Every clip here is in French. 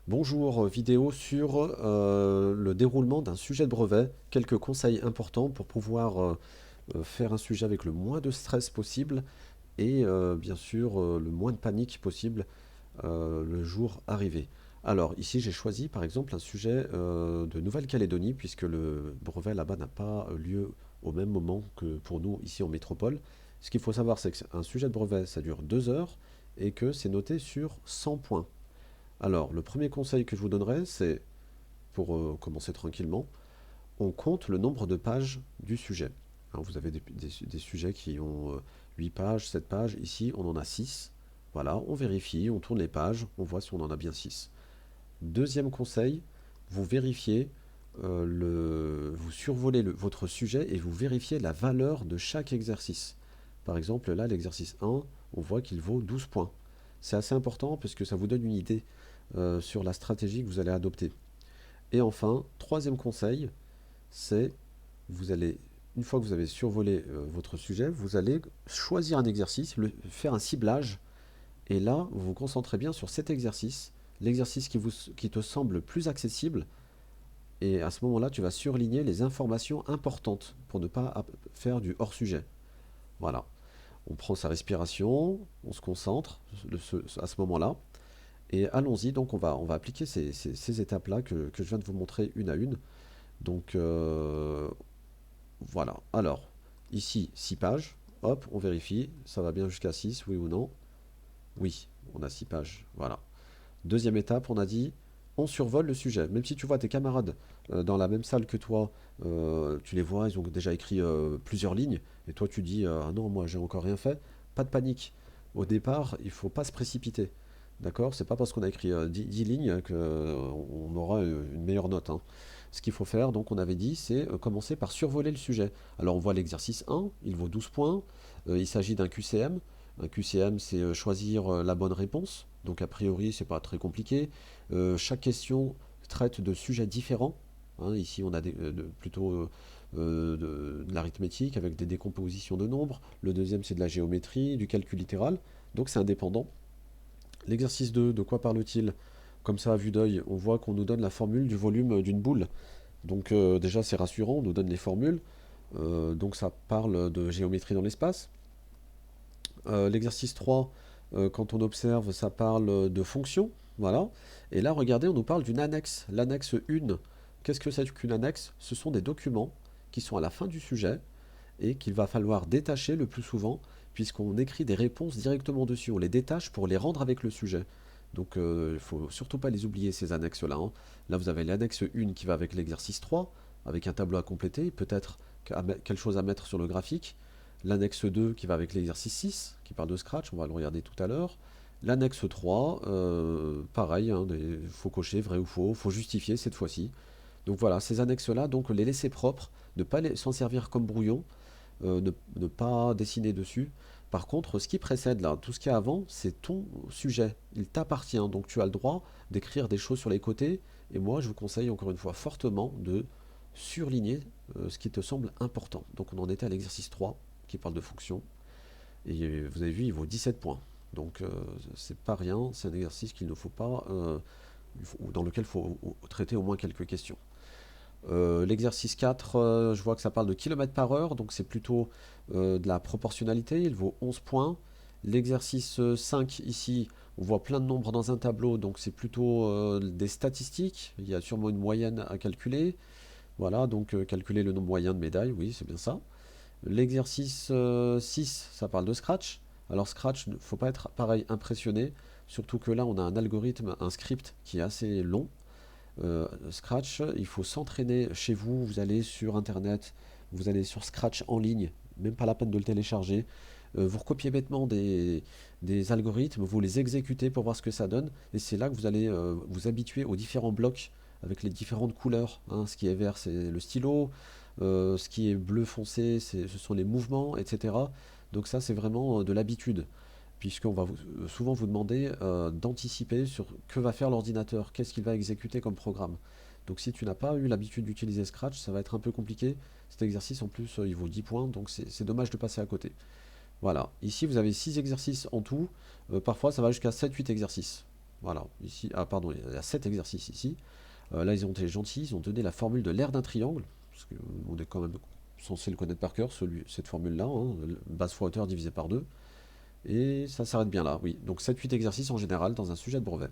Bonjour, vidéo sur le déroulement d'un sujet de brevet. Quelques conseils importants pour pouvoir faire un sujet avec le moins de stress possible et bien sûr le moins de panique possible le jour arrivé. Alors ici j'ai choisi par exemple un sujet de Nouvelle-Calédonie puisque le brevet là-bas n'a pas lieu au même moment que pour nous ici en métropole. Ce qu'il faut savoir c'est qu'un sujet de brevet ça dure 2 heures et que c'est noté sur 100 points. Alors, le premier conseil que je vous donnerais, c'est, pour commencer tranquillement, on compte le nombre de pages du sujet. Alors, vous avez des sujets qui ont 8 pages, 7 pages. Ici, on en a 6. Voilà, on vérifie, on tourne les pages, on voit si on en a bien 6. Deuxième conseil, vous vérifiez, vous survolez votre sujet et vous vérifiez la valeur de chaque exercice. Par exemple, là, l'exercice 1, on voit qu'il vaut 12 points. C'est assez important parce que ça vous donne une idée sur la stratégie que vous allez adopter. Et enfin, troisième conseil, c'est vous allez, une fois que vous avez survolé votre sujet, vous allez choisir un exercice, faire un ciblage, et là, vous vous concentrez bien sur cet exercice, l'exercice qui te semble plus accessible, et à ce moment-là, tu vas surligner les informations importantes pour ne pas faire du hors-sujet. Voilà. On prend sa respiration, on se concentre à ce moment-là, et allons-y, donc on va appliquer ces étapes-là que je viens de vous montrer une à une. Donc voilà. Alors, ici, 6 pages. Hop, on vérifie. Ça va bien jusqu'à 6, oui ou non? Oui, on a 6 pages. Voilà. Deuxième étape, on a dit, on survole le sujet. Même si tu vois tes camarades dans la même salle que toi, tu les vois, ils ont déjà écrit plusieurs lignes, et toi tu dis, ah non, moi j'ai encore rien fait. Pas de panique. Au départ, il ne faut pas se précipiter. D'accord? C'est pas parce qu'on a écrit 10 lignes qu'on aura une meilleure note, hein. Ce qu'il faut faire, donc on avait dit, c'est commencer par survoler le sujet. Alors on voit l'exercice 1, il vaut 12 points. Il s'agit d'un QCM. Un QCM, c'est choisir la bonne réponse. Donc a priori, c'est pas très compliqué. Chaque question traite de sujets différents. Hein, ici, on a plutôt de l'arithmétique avec des décompositions de nombres. Le deuxième, c'est de la géométrie, du calcul littéral. Donc c'est indépendant. L'exercice 2, de quoi parle-t-il? Comme ça, à vue d'œil, on voit qu'on nous donne la formule du volume d'une boule. Donc déjà, c'est rassurant, on nous donne les formules. Donc ça parle de géométrie dans l'espace. L'exercice 3, quand on observe, ça parle de fonctions. Voilà. Et là, regardez, on nous parle d'une annexe. L'annexe 1. Qu'est-ce que c'est qu'une annexe? Ce sont des documents qui sont à la fin du sujet et qu'il va falloir détacher le plus souvent, puisqu'on écrit des réponses directement dessus. On les détache pour les rendre avec le sujet. Donc il ne faut surtout pas les oublier, ces annexes-là, hein. Là, vous avez l'annexe 1 qui va avec l'exercice 3, avec un tableau à compléter, peut-être quelque chose à mettre sur le graphique. L'annexe 2 qui va avec l'exercice 6, qui parle de Scratch, on va le regarder tout à l'heure. L'annexe 3, pareil, hein, faut cocher vrai ou faux, faut justifier cette fois-ci. Donc voilà, ces annexes-là, donc les laisser propres, ne pas s'en servir comme brouillon, ne pas dessiner dessus. Par contre, ce qui précède là, tout ce qui est avant, c'est ton sujet. Il t'appartient, donc tu as le droit d'écrire des choses sur les côtés. Et moi, je vous conseille encore une fois fortement de surligner ce qui te semble important. Donc on en était à l'exercice 3, qui parle de fonction. Et vous avez vu, il vaut 17 points. Donc c'est pas rien, c'est un exercice qu'il ne faut pas, dans lequel il faut traiter au moins quelques questions. L'exercice 4, je vois que ça parle de kilomètres par heure, donc c'est plutôt de la proportionnalité, il vaut 11 points. L'exercice 5, ici, on voit plein de nombres dans un tableau, donc c'est plutôt des statistiques, il y a sûrement une moyenne à calculer. Voilà, donc calculer le nombre moyen de médailles, oui, c'est bien ça. L'exercice 6, ça parle de Scratch. Alors Scratch, il ne faut pas être pareil impressionné, surtout que là on a un algorithme, un script qui est assez long. Scratch, il faut s'entraîner chez vous, vous allez sur internet, vous allez sur Scratch en ligne, même pas la peine de le télécharger. Vous recopiez bêtement des algorithmes, vous les exécutez pour voir ce que ça donne, et c'est là que vous allez vous habituer aux différents blocs avec les différentes couleurs, hein. Ce qui est vert, c'est le stylo, ce qui est bleu foncé, ce sont les mouvements, etc. Donc ça, c'est vraiment de l'habitude, puisqu'on va souvent vous demander d'anticiper sur que va faire l'ordinateur, qu'est-ce qu'il va exécuter comme programme. Donc si tu n'as pas eu l'habitude d'utiliser Scratch, ça va être un peu compliqué. Cet exercice, en plus, il vaut 10 points, donc c'est dommage de passer à côté. Voilà, ici vous avez 6 exercices en tout. Parfois, ça va jusqu'à 7-8 exercices. Voilà, ici, ah pardon, il y a 7 exercices ici. Là, ils ont été gentils, ils ont donné la formule de l'aire d'un triangle, parce qu'on est quand même censé le connaître par cœur, cette formule-là, hein, base fois hauteur divisé par 2. Et ça s'arrête bien là, oui. Donc 7-8 exercices en général dans un sujet de brevet.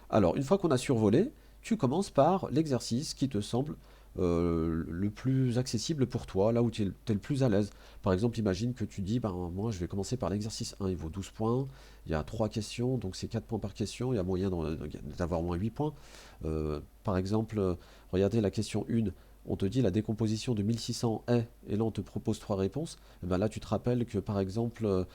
Alors, une fois qu'on a survolé, tu commences par l'exercice qui te semble le plus accessible pour toi, là où tu es, le plus à l'aise. Par exemple, imagine que tu dis, ben, moi je vais commencer par l'exercice 1, il vaut 12 points, il y a 3 questions, donc c'est 4 points par question, il y a moyen d'avoir au moins 8 points. Par exemple, regardez la question 1, on te dit la décomposition de 1600 est, et là on te propose 3 réponses. Et ben là tu te rappelles que par exemple,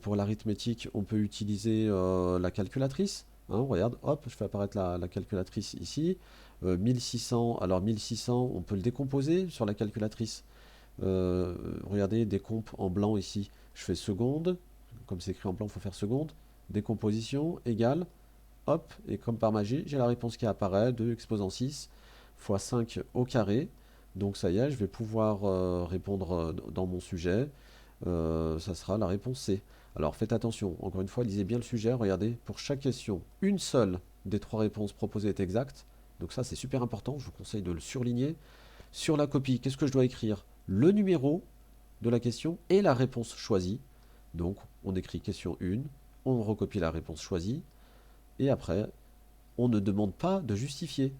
pour l'arithmétique, on peut utiliser la calculatrice. Hein, regarde, hop, je fais apparaître la calculatrice ici. 1600, alors 1600, on peut le décomposer sur la calculatrice. Regardez, décomp en blanc ici. Je fais seconde, comme c'est écrit en blanc, il faut faire seconde. Décomposition égale, hop, et comme par magie, j'ai la réponse qui apparaît, 2 exposant 6 fois 5 au carré. Donc ça y est, je vais pouvoir répondre dans mon sujet. Ça sera la réponse C. Alors faites attention, encore une fois, lisez bien le sujet, regardez, pour chaque question, une seule des 3 réponses proposées est exacte. Donc ça c'est super important, je vous conseille de le surligner. Sur la copie, qu'est-ce que je dois écrire? Le numéro de la question et la réponse choisie. Donc on écrit question 1, on recopie la réponse choisie, et après, on ne demande pas de justifier.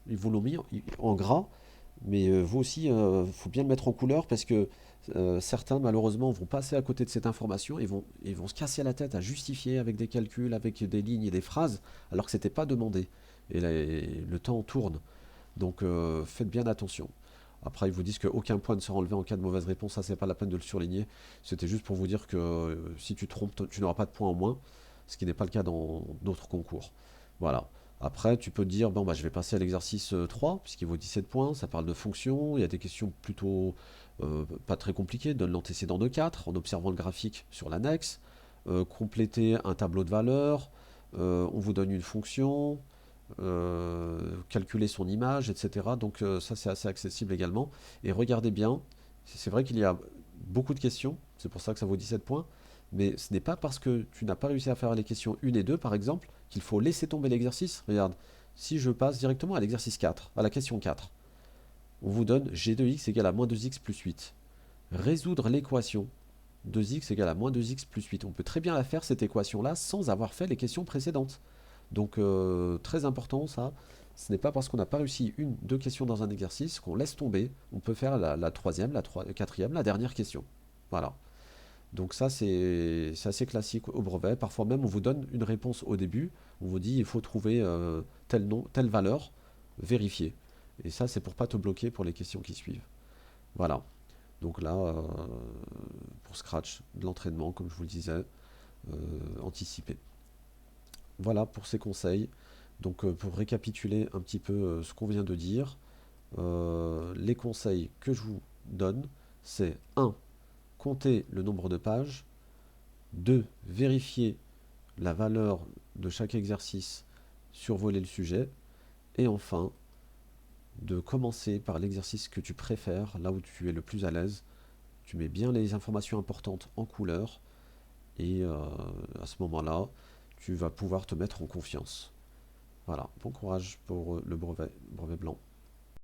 Ils vous l'ont mis en gras, mais vous aussi, il faut bien le mettre en couleur parce que certains, malheureusement, vont passer à côté de cette information et vont se casser la tête à justifier avec des calculs, avec des lignes et des phrases, alors que ce n'était pas demandé. Et là, le temps tourne. Donc faites bien attention. Après, ils vous disent qu'aucun point ne sera enlevé en cas de mauvaise réponse. Ça, c'est pas la peine de le surligner. C'était juste pour vous dire que si tu te trompes, tu n'auras pas de points en moins, ce qui n'est pas le cas dans d'autres concours. Voilà. Après, tu peux te dire, bon, bah, je vais passer à l'exercice 3, puisqu'il vaut 17 points, ça parle de fonctions, il y a des questions plutôt pas très compliquées, donne l'antécédent de 4, en observant le graphique sur l'annexe, compléter un tableau de valeurs, on vous donne une fonction, calculer son image, etc. Donc ça c'est assez accessible également. Et regardez bien, c'est vrai qu'il y a beaucoup de questions, c'est pour ça que ça vaut 17 points, mais ce n'est pas parce que tu n'as pas réussi à faire les questions 1 et 2 par exemple, qu'il faut laisser tomber l'exercice. Regarde, si je passe directement à l'exercice 4, à la question 4, on vous donne g de x égale à moins 2x plus 8. Résoudre l'équation 2x égale à moins 2x plus 8. On peut très bien la faire cette équation-là sans avoir fait les questions précédentes. Donc très important ça, ce n'est pas parce qu'on n'a pas réussi deux questions dans un exercice qu'on laisse tomber. On peut faire la troisième, la quatrième, la dernière question. Voilà. Donc ça c'est assez classique au brevet. Parfois même on vous donne une réponse au début. On vous dit il faut trouver tel nom, telle valeur, vérifier. Et ça c'est pour pas te bloquer pour les questions qui suivent. Voilà. Donc là, pour Scratch, de l'entraînement, comme je vous le disais, anticipé. Voilà pour ces conseils. Donc pour récapituler un petit peu ce qu'on vient de dire, les conseils que je vous donne, c'est 1. Compter le nombre de pages. 2. Vérifier la valeur de chaque exercice, survoler le sujet. Et enfin, de commencer par l'exercice que tu préfères, là où tu es le plus à l'aise. Tu mets bien les informations importantes en couleur et à ce moment-là, tu vas pouvoir te mettre en confiance. Voilà, bon courage pour le brevet blanc.